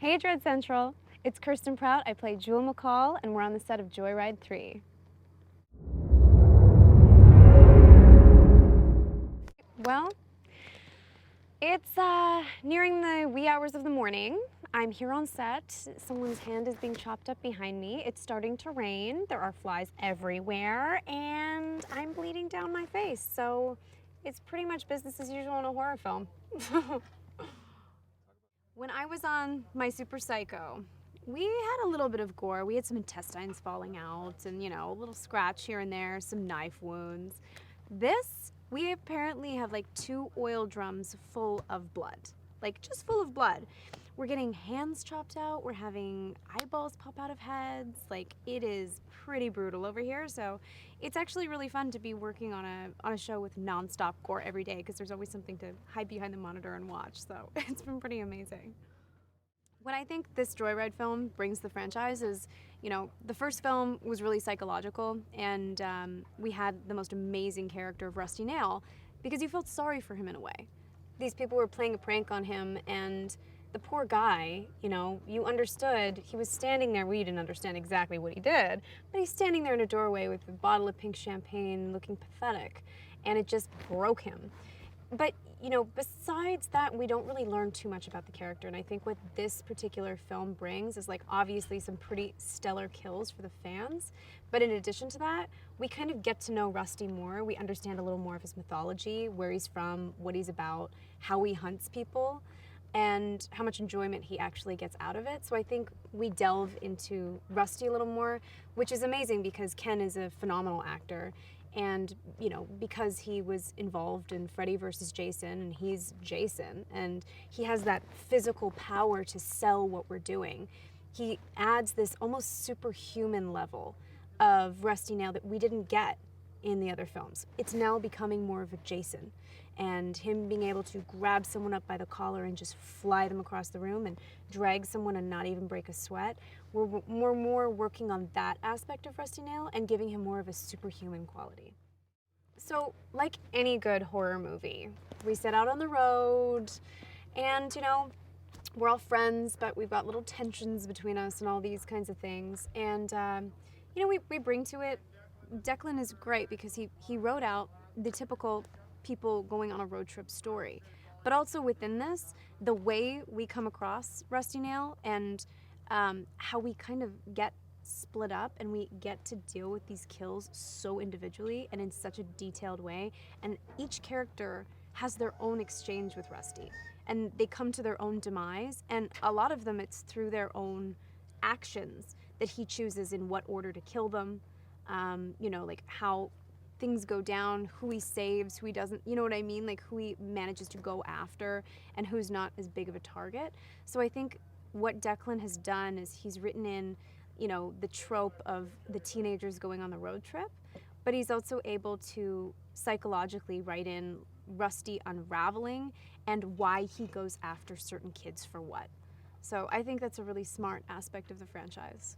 Hey Dread Central, it's Kirsten Prout. I play Jewel McCall, and we're on the set of Joyride 3. Well, it's nearing the wee hours of the morning. I'm here on set. Someone's hand is being chopped up behind me. It's starting to rain. There are flies everywhere, and I'm bleeding down my face. So it's pretty much business as usual in a horror film. When I was on my Super Psycho, we had a little bit of gore. We had some intestines falling out and, a little scratch here and there, some knife wounds. This, we apparently have like 2 oil drums full of blood. Like, just full of blood. We're getting hands chopped out. We're having eyeballs pop out of heads. Like, it is pretty brutal over here. So it's actually really fun to be working on a show with nonstop gore every day, because there's always something to hide behind the monitor and watch. So it's been pretty amazing. What I think this Joyride film brings to the franchise is, the first film was really psychological, and we had the most amazing character of Rusty Nail because you felt sorry for him in a way. These people were playing a prank on him, and the poor guy, you understood. He was standing there. We didn't understand exactly what he did, but he's standing there in a doorway with a bottle of pink champagne looking pathetic, and it just broke him. But, besides that, we don't really learn too much about the character, and I think what this particular film brings is, obviously some pretty stellar kills for the fans, but in addition to that, we kind of get to know Rusty more. We understand a little more of his mythology, where he's from, what he's about, how he hunts people, and how much enjoyment he actually gets out of it. So I think we delve into Rusty a little more, which is amazing because Ken is a phenomenal actor. And, because he was involved in Freddy versus Jason, and he's Jason, and he has that physical power to sell what we're doing, he adds this almost superhuman level of Rusty Nail that we didn't get in the other films. It's now becoming more of a Jason, and him being able to grab someone up by the collar and just fly them across the room and drag someone and not even break a sweat. We're more working on that aspect of Rusty Nail and giving him more of a superhuman quality. So, like any good horror movie, we set out on the road, and, we're all friends, but we've got little tensions between us and all these kinds of things. And, we bring to it. Declan is great because he wrote out the typical people going on a road trip story. But also within this, the way we come across Rusty Nail and how we kind of get split up and we get to deal with these kills so individually and in such a detailed way. And each character has their own exchange with Rusty, and they come to their own demise. And a lot of them, it's through their own actions that he chooses in what order to kill them. How things go down, who he saves, who he doesn't, you know what I mean? Like who he manages to go after and who's not as big of a target. So I think what Declan has done is he's written in, the trope of the teenagers going on the road trip, but he's also able to psychologically write in Rusty unraveling and why he goes after certain kids for what. So I think that's a really smart aspect of the franchise.